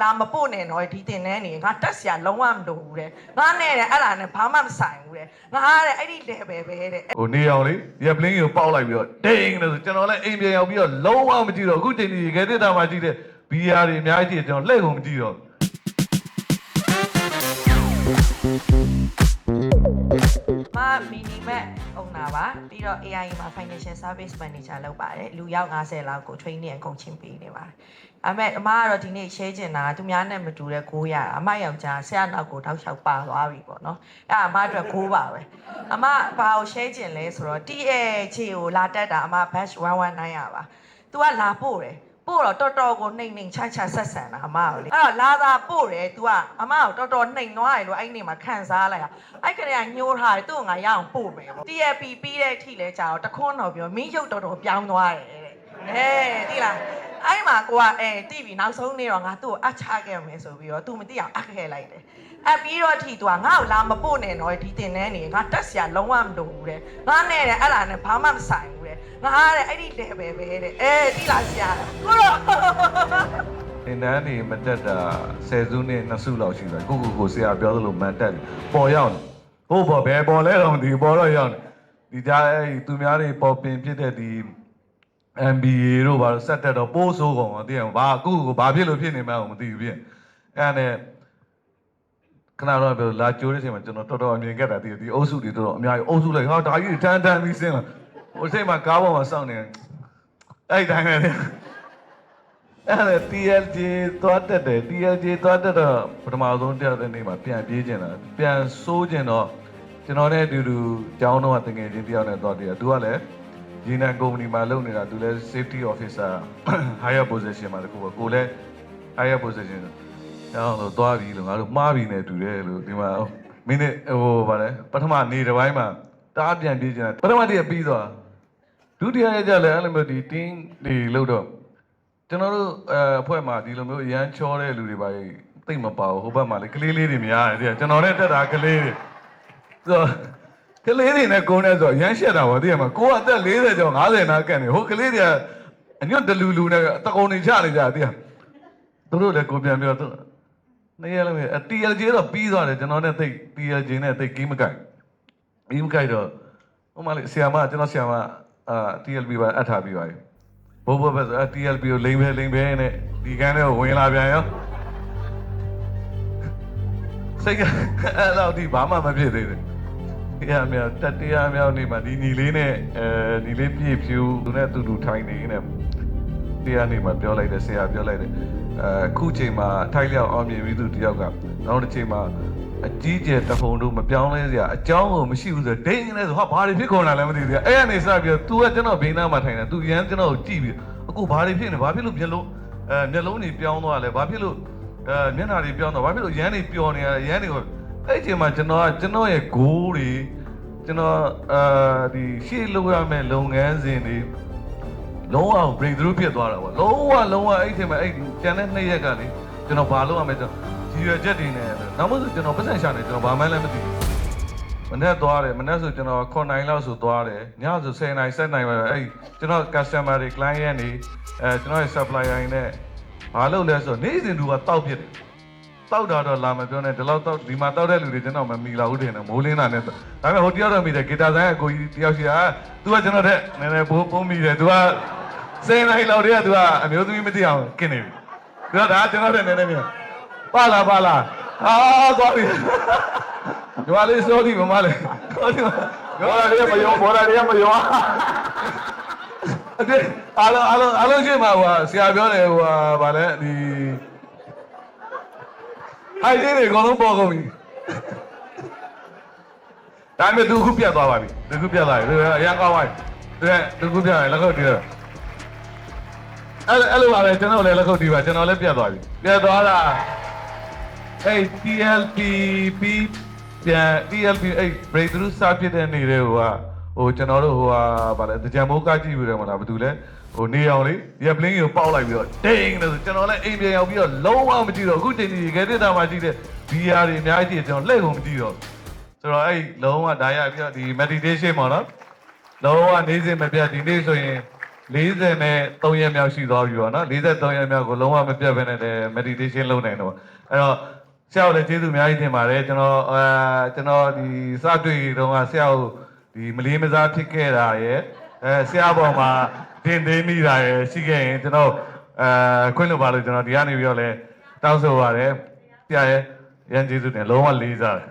လာမပို့နဲ့တော့ဒီတင်နေနေငါတက်ဆရာလုံးဝမလုပ်ဘူးတဲ့ငါနဲ့တဲ့အဲ့ဒါနဲ့ဘာမှမဆိုင်ဘူးတဲ့ငါတဲ့အဲ့ဒီ level ပဲတဲ့ဟိုနေအောင်လေဒီပလင်းကိုပေါက်လိုက်ပြီးတော့တိန်လို့ဆိုကျွန်တော်လည်းအိမ်ပြန်ရောက်ပြီးတော့လုံးဝမကြည့်တော့အခုချိန်ကြီးခဲတစ်တာမှကြည့်တဲ့ဘီယာတွေအများကြီးကျွန်တော်လှည့်ကုန်မကြည့်တော့မီနီမက်အုံနာပါပြီးတော့ AI မှာ financial service manager လုပ်ပါတယ်လူရောက်90လောက်ကို training အကုန်ချင်းပေးနေပါတယ်အမေအမကတော့ဒီနေ့ share ချင်တာသူများနဲ့မတူတဲ့ကိုးရအမယောက်ျားဆရာနောက်ကိုတောက်လျှောက်ပါသွားပြီပေါ့နော်အဲ့အမအတွက်ကိုးပါပဲအမဘာကို share ချင်လဲဆိုတော့ TAG ကိုလာတက်တာအမ batch 119ရပါ तू ကလာပို့တယ်ပို့တော့တော်တော်ကိုနှိမ်နှိမ်ချချဆက်ဆံတာအမကိုလေအဲ့တော့လာသာပို့တယ် तू ကအမကိုတော်တော်နှိမ်သွားတယ်လို့အဲ့ဒီနေ့မှာခံစားလိုက်တာအဲ့ကလေးကညှိုးထားတယ်သူ့ကိုငါရအောင်ပို့မယ်ပေါ့ TAP ပြီးတဲ့အထိလဲကြာတော့တခွန်းတော့ပြောမင်းရုပ်တော်တော်ပြောင်းသွားတယ်တဲ့တိလားအဲ့မှာကိုကတိပြီနောက်ဆုံးနေ့တော့ငါသူ့ကိုအချခဲ့မယ်ဆိုပြီးတော့ तू မသိအောင်အပ်ခဲ့လိုက်တယ်အပြီးတော့အထိ तू ကငါ့ကိုလာမပို့နဲ့တော့ဒီတင်နေနေငါတက်ဆရာလုံးဝမလုပ်ဘူးတဲ့ငါနဲ့တဲ့အဲ့ဒါနဲ့ဘာမှမဆိုင်ဘူးတဲ့ငါတဲ့အဲ့ဒီ level ပဲတဲ့တိလားဆရာကိုတော့အင်းတန်းနေမတက်တာ10စုနဲ့2စုလောက်ရှိတယ်ကိုဆရာပြောသလိုမတက်ပေါ်ရောက်တယ်ဟုတ်ပေါ်ဘယ်ပေါ်လဲတော့ဒီပေါ်တော့ရောက်တယ်ဒီကြားသူများတွေပေါ်ပင်ဖြစ်တဲ့ဒီ MBA တို့ဘာလို့ဆက်တက်တော့ပိုးဆိုးကုန်တော့သိအောင်ဘာကိုဘာဖြစ်လို့ဖြစ်နေမှန်းမသိဘူးဖြစ်အဲ့နဲ့ခဏတော့ပြောလာကြိုးတဲ့အချိန်မှာကျွန်တော်တော်တော်အမြင်ခဲ့တာဒီအုပ်စုတွေတော်တော်အများကြီးအုပ်စုလိုက်ဟာဒါကြီးတန်းပြီးဆင်းလာဟိုချိန်မှာကားပေါ်မှာစောင့်နေအဲ့တိုင်းပဲအဲ့ဒါ TLJ သွားတက်တယ် TLJ သွားတက်တော့ပထမဆုံးတက်တဲ့နေ့မှာပြန်ပြေးကျင်တာပြန်စိုးကျင်တော့ကျွန်တော်နဲ့အတူတူကျောင်းတော့တငယ်ချင်းတယောက်နဲ့သွားတယ်သူကလည်းဒီနန်ကုမ္ပဏီမှာလုပ်နေတာသူလည်း safety officer higher position မှာတခုပေါ့ကိုလည်း higher position ကျောင်းတော့သွားပြီလို့ငါတို့မှားပြီနဲ့တူတယ်လို့ဒီမှာမင်းနဲ့ဟိုဗါလဲပထမနေ့တစ်ပိုင်းမှာတားပြန်ပြေးကျင်တာပထမတည်းကပြီးသွားဒုတိယရက်ကျလည်းအဲ့လိုမျိုးဒီ team တွေလို့တော့ကျွန်တော်တို့အဖွဲ့မှာဒီလိုမျိုးရမ်းချောတဲ့လူတွေပါသိမ့်မပါဘူးဟိုဘက်မှာလေကလေးလေးတွေများတယ်ကျွန်တော်နဲ့တက်တာကလေးတွေဆိုကလေးတွေနဲ့ကိုယ်နဲ့ဆိုရမ်းရှက်တာပေါ့သိရမှာကိုကအသက်40ကျော်50နားကန့်နေဟိုကလေးတွေကအညွတ်တလူလူနဲ့တကုံနေချနေကြသိရသူတို့လည်းကိုပြန်ပြောသူနေရလည်း TLJ တော့ပြီးသွားတယ်ကျွန်တော်နဲ့သိ TLJ နဲ့သိကီးမကိုက်တော့ဟိုမှာလေဆရာမကျွန်တော်ဆရာမTLB ပါအပ်ထားပြီးပါပြီဘိုးဘပဲဆို TLB ကိုလိမ့်ပဲနဲ့ဒီကန်းထဲကိုဝင်လာပြန်ရောစိတ်ကအဲ့တော့ဒီဘာမှမဖြစ်သေးဘူးတရားမြောက်တရားမြောက်နေမှာဒီညီလေးနဲ့ညီလေးပြည့်ဖြူသူနဲ့တူထိုင်နေနေတရားနေမှာပြောလိုက်တယ်ဆရာပြောလိုက်တယ်ခုချိန်မှာထိုက်လျောက်အောင်မြင်ပြီးသူတယောက်ကနောက်တစ်ချိန်မှာအကြီးကျယ်တဖုံတို့မပြောင်းလဲစရာအကြောင်းကိုမရှိဘူးဆိုဒိန်းနေဆိုဟာဘာတွေဖြစ်ကုန်လာလဲမသိဘူးအဲ့ကနေစပြီးတော့ तू ကကျွန်တော်ဘေးနားမှာထိုင်တယ် तू ရမ်းကျွန်တော်ကိုကြည့်ပြီးအခုဘာတွေဖြစ်နေဘာဖြစ်လို့မျက်လုံးတွေပြောင်းသွားလဲဘာဖြစ်လို့မျက်နှာတွေပြောင်းသွားဘာဖြစ်လို့ရမ်းတွေပျော်နေရရမ်းတွေကိုအဲ့ချိန်မှာကျွန်တော်ရဲ့ goal တွေကျွန်တော်ဒီရှေ့လုပ်ရမယ့်လုပ်ငန်းစဉ်တွေလုံးဝ breakthrough ဖြစ်သွားတာပေါ့လုံးဝအဲ့ချိန်မှာအဲ့ကျန်တဲ့2ရက်ကနေကျွန်တော်ဘာလုပ်ရမလဲကျွန်တော်ဒီရွယ်ချက်တွေနဲ့နောက်မှဆိုကျွန်တော်ပတ်စံရှာနေကျွန်တော်ဘာမှလည်းမသိဘူးမနေ့သွားတယ်မနေ့ဆိုကျွန်တော်9လောက်ဆိုသွားတယ်ညဆို10နိုင်7နိုင်ပဲအဲ့ကျွန်တော် customer တွေ client တွေကျွန်တော်ရဲ့ supplier တွေနဲ့ဘာလုပ်လဲဆိုနေ့စဉ်သူကတောက်ဖြစ်တယ်တောက်တာတော့လာမပြောနဲ့ဒီလောက်တောက်ဒီမှာတောက်တဲ့လူတွေကျွန်တော်မမီလာဘူးတင်တယ်မိုးလင်းတာနဲ့ဒါပေမဲ့ဟိုတယောက်တော့မိတယ်ဂီတာဆိုင်ကကိုကြီးတယောက်ရှိတာသူကကျွန်တော်တဲ့နည်းနည်းပုံမိတယ်သူက10နိုင်လောက်တည်းကသူကအမျိုးသမီးမသိအောင်กินနေပြီသူကဒါကျွန်တော်တဲ့နည်းနည်းမြန်ပါလာသွားပြီဒီမှာလေးစိုးဒီမမလေးဘောလာလေးမယောအဲ့အားလုံးရှင်းမှာဟိုဆရာပြောတယ်ဟိုဗာလဲဒီဟိုက်လေးတွေအကုန်လုံးပေါ်ကုန်ပြီဒါပေမဲ့သူခုပြတ်သွားပါပြီသူခုပြတ်လာပြီအရန်ကောင်းသွားပြီသူခုပြတ်လာလက်ခုပ်တီးတော့အဲ့လိုပါပဲကျွန်တော်လည်းလက်ခုပ်တီးပါကျွန်တော်လည်းပြတ်သွားပြီပြတ်သွားတာအဲ့ TLP ပြန် TLP အဲ့ breakthrough စဖြစ်တဲ့နေ့တွေဟိုကျွန်တော်တို့ဟိုဗာလဲတကြံမိုးကကြည့်ပြီးတယ်မလားဘာတူလဲဟိုနေအောင်လေဒီပလင်းကိုပေါက်လိုက်ပြီးတော့တိန်လို့ကျွန်တော်လည်းအိမ်ပြန်ရောက်ပြီးတော့လုံးဝမကြည့်တော့အခုချိန်ကြီးခဲတစ်တာမှကြည့်တဲ့ VR တွေအများကြီးကျွန်တော်လှည့်ကုန်မကြည့်တော့ဆိုတော့အဲ့လုံးဝဒါရပြီးတော့ဒီ meditation ပေါ့နော်လုံးဝနေစဉ်မပြတ်ဒီနေ့ဆိုရင် 43ရက်မြောက်ရှိသွားပြီပေါ့နော်43ရက်မြောက်ကိုလုံးဝမပြတ်ဘဲနဲ့လည်း meditation လုပ်နိုင်တော့အဲ့တော့ဆရာကိုလည်းကျေးဇူးအများကြီးတင်ပါတယ်ကျွန်တော်ဒီစတွေ့တုန်းကဆရာကိုဒီမလေးမစားဖြစ်ခဲ့တာရယ်ဆရာပေါ်မှာတင်သိမိတာရယ်ရှိခဲ့ရင်ကျွန်တော်ခွင့်လို့ပါလို့ကျွန်တော်ဒီကနေပြီးတော့လဲတောင်းဆိုပါတယ်ဆရာရဲ့ရန်ကျေးဇူးတင်လုံးဝလေးစားတယ်